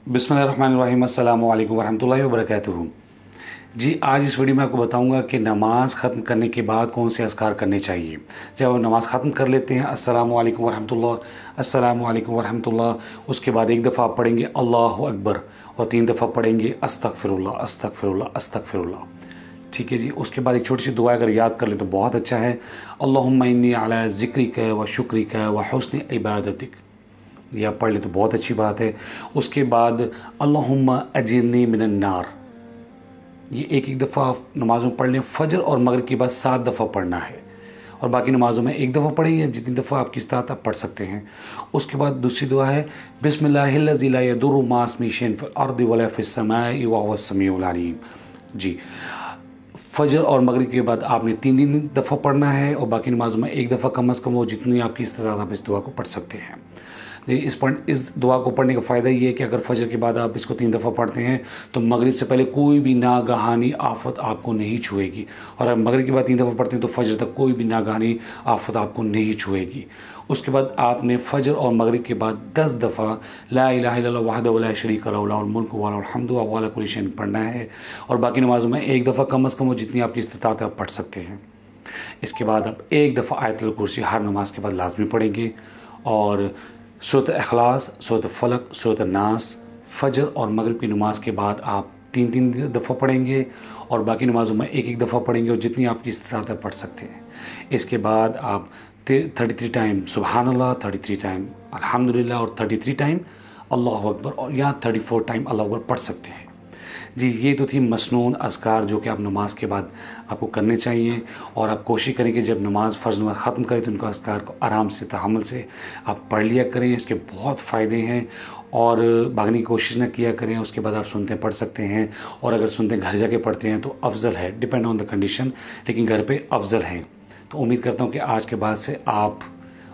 बिस्मिल्लाहिर्रहमानिर्रहीम अस्सलामु अलैकुम वरहमतुल्लाहि वबरकातुहू। जी, आज इस वीडियो में आपको बताऊंगा कि नमाज़ ख़त्म करने के बाद कौन से अज़कार करने चाहिए। जब आप नमाज़ ख़त्म कर लेते हैं अस्सलामु अलैकुम वरहमतुल्लाह, अस्सलामु अलैकुम वरहमतुल्लाह, उसके बाद एक दफ़ा आप पढ़ेंगे अल्लाहु अकबर और 3 दफ़ा पढ़ेंगे अस्तगफिरुल्लाह अस्तगफिरुल्लाह अस्तगफिरुल्लाह। ठीक है जी। उसके बाद एक छोटी सी दुआ अगर याद कर लें तो बहुत अच्छा है। अल्लाहुम्मा इन्नी अला ज़िक्रिक व शुक्रिक व हुस्न इबादतिक, ये आप पढ़ लें तो बहुत अच्छी बात है। उसके बाद अल्लाहुम्मा अजिरनी मिनन नार, ये एक दफ़ा आप नमाज़ों में पढ़ लें। फ़जर और मगरिब के बाद 7 दफ़ा पढ़ना है और बाकी नमाज़ों में एक दफ़ा पढ़ें या जितनी दफ़ा आपकी इस्तात आप पढ़ सकते हैं। उसके बाद दूसरी दुआ है बिस्मिल्लाहिल्लज़ी ला यदुर्रु मा इस्मिही शैअन फिल अर्दि वला फिस समाई व हुवस समीउल अलीम। जी, फ़जर और मगरिब के बाद आपने 3 दफ़ा पढ़ना है और बाकी नमाज़ों में एक दफ़ा कम अज़ कम हो, जितनी आपकी इस्तात आप इस दुआ को पढ़ सकते हैं। इस दुआ को पढ़ने का फ़ायदा ये है कि अगर फ़जर के बाद आप इसको 3 दफ़ा पढ़ते हैं तो मगरिब से पहले कोई भी नागहानी आफत आपको नहीं छुएगी, और अगर मगरिब के बाद 3 दफ़ा पढ़ते हैं तो फ़जर तक कोई भी नागहानी आफत आपको नहीं छुएगी। उसके बाद आपने फ़जर और मगरिब के बाद 10 दफ़ा ला इलाहा इल्लल्लाह वहदहु ला शरीका लहु लहुल मुल्कु व लहुल हम्दु व हुवा अला कुल्लि शैइन पढ़ना है, और बाकी नमाज़ों में एक दफ़ा कम अज़ कम हो, जितनी आपकी इस्तात आप पढ़ सकते हैं। इसके बाद आप एक दफ़ा आयतुल कुर्सी हर नमाज के बाद लाजमी पढ़ेंगे, और सूरत इखलास, सूरत फलक, सूरत नास फ़जर और मगरिब की नमाज के बाद आप 3 दफ़ा पढ़ेंगे और बाकी नमाज़ों में एक दफ़ा पढ़ेंगे, और जितनी आपकी इस्तात पढ़ सकते हैं। इसके बाद आप 33 टाइम सुबहानल्लाह, 33 टाइम अल्हम्दुलिल्लाह और 33 टाइम अल्लाहु अकबर और या 34 टाइम अल्लाहु अकबर पढ़ सकते हैं। जी, ये तो थी मसनून अज़कार जो कि आप नमाज के बाद आपको करने चाहिए, और आप कोशिश करें कि जब नमाज फ़र्ज़ नमाज ख़त्म करें तो उनका अज़कार को आराम से तहम्मुल से आप पढ़ लिया करें। इसके बहुत फ़ायदे हैं, और भागने की कोशिश ना किया करें। उसके बाद आप सुनते पढ़ सकते हैं, और अगर सुनते घर जाके पढ़ते हैं तो अफजल है, डिपेंड ऑन द कंडीशन, लेकिन घर पे अफजल है। तो उम्मीद करता हूँ कि आज के बाद से आप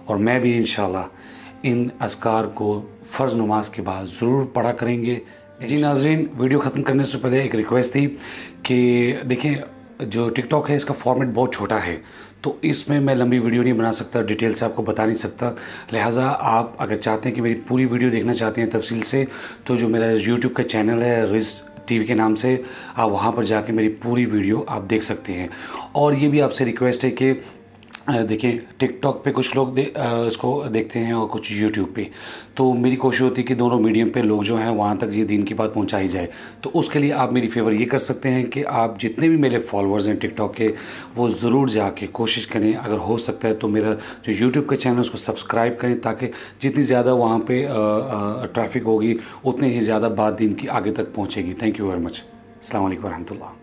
और मैं भी इंशाल्लाह इन अज़कार को फ़र्ज़ नमाज के बाद ज़रूर पढ़ा करेंगे। जी नाज़रीन, वीडियो ख़त्म करने से पहले एक रिक्वेस्ट थी कि देखिए, जो टिकटॉक है इसका फॉर्मेट बहुत छोटा है, तो इसमें मैं लंबी वीडियो नहीं बना सकता, डिटेल से आपको बता नहीं सकता। लिहाजा आप अगर चाहते हैं कि मेरी पूरी वीडियो देखना चाहते हैं तफसील से, तो जो मेरा यूट्यूब का चैनल है रिज़ टीवी के नाम से, आप वहाँ पर जाके मेरी पूरी वीडियो आप देख सकते हैं। और ये भी आपसे रिक्वेस्ट है कि देखिए, टिकटॉक पे कुछ लोग इसको देखते हैं और कुछ यूट्यूब पे, तो मेरी कोशिश होती है कि दोनों मीडियम पे लोग जो हैं वहाँ तक ये दीन की बात पहुँचाई जाए। तो उसके लिए आप मेरी फेवर ये कर सकते हैं कि आप जितने भी मेरे फॉलोअर्स हैं टिकटॉक के, वो ज़रूर जाके कोशिश करें, अगर हो सकता है तो मेरा जो यूट्यूब का चैनल है उसको सब्सक्राइब करें, ताकि जितनी ज़्यादा वहाँ पर ट्रैफिक होगी उतनी ही ज़्यादा बात दीन की आगे तक पहुँचेगी। Thank you very much. अस्सलाम वालेकुम वरहमतुल्लाह।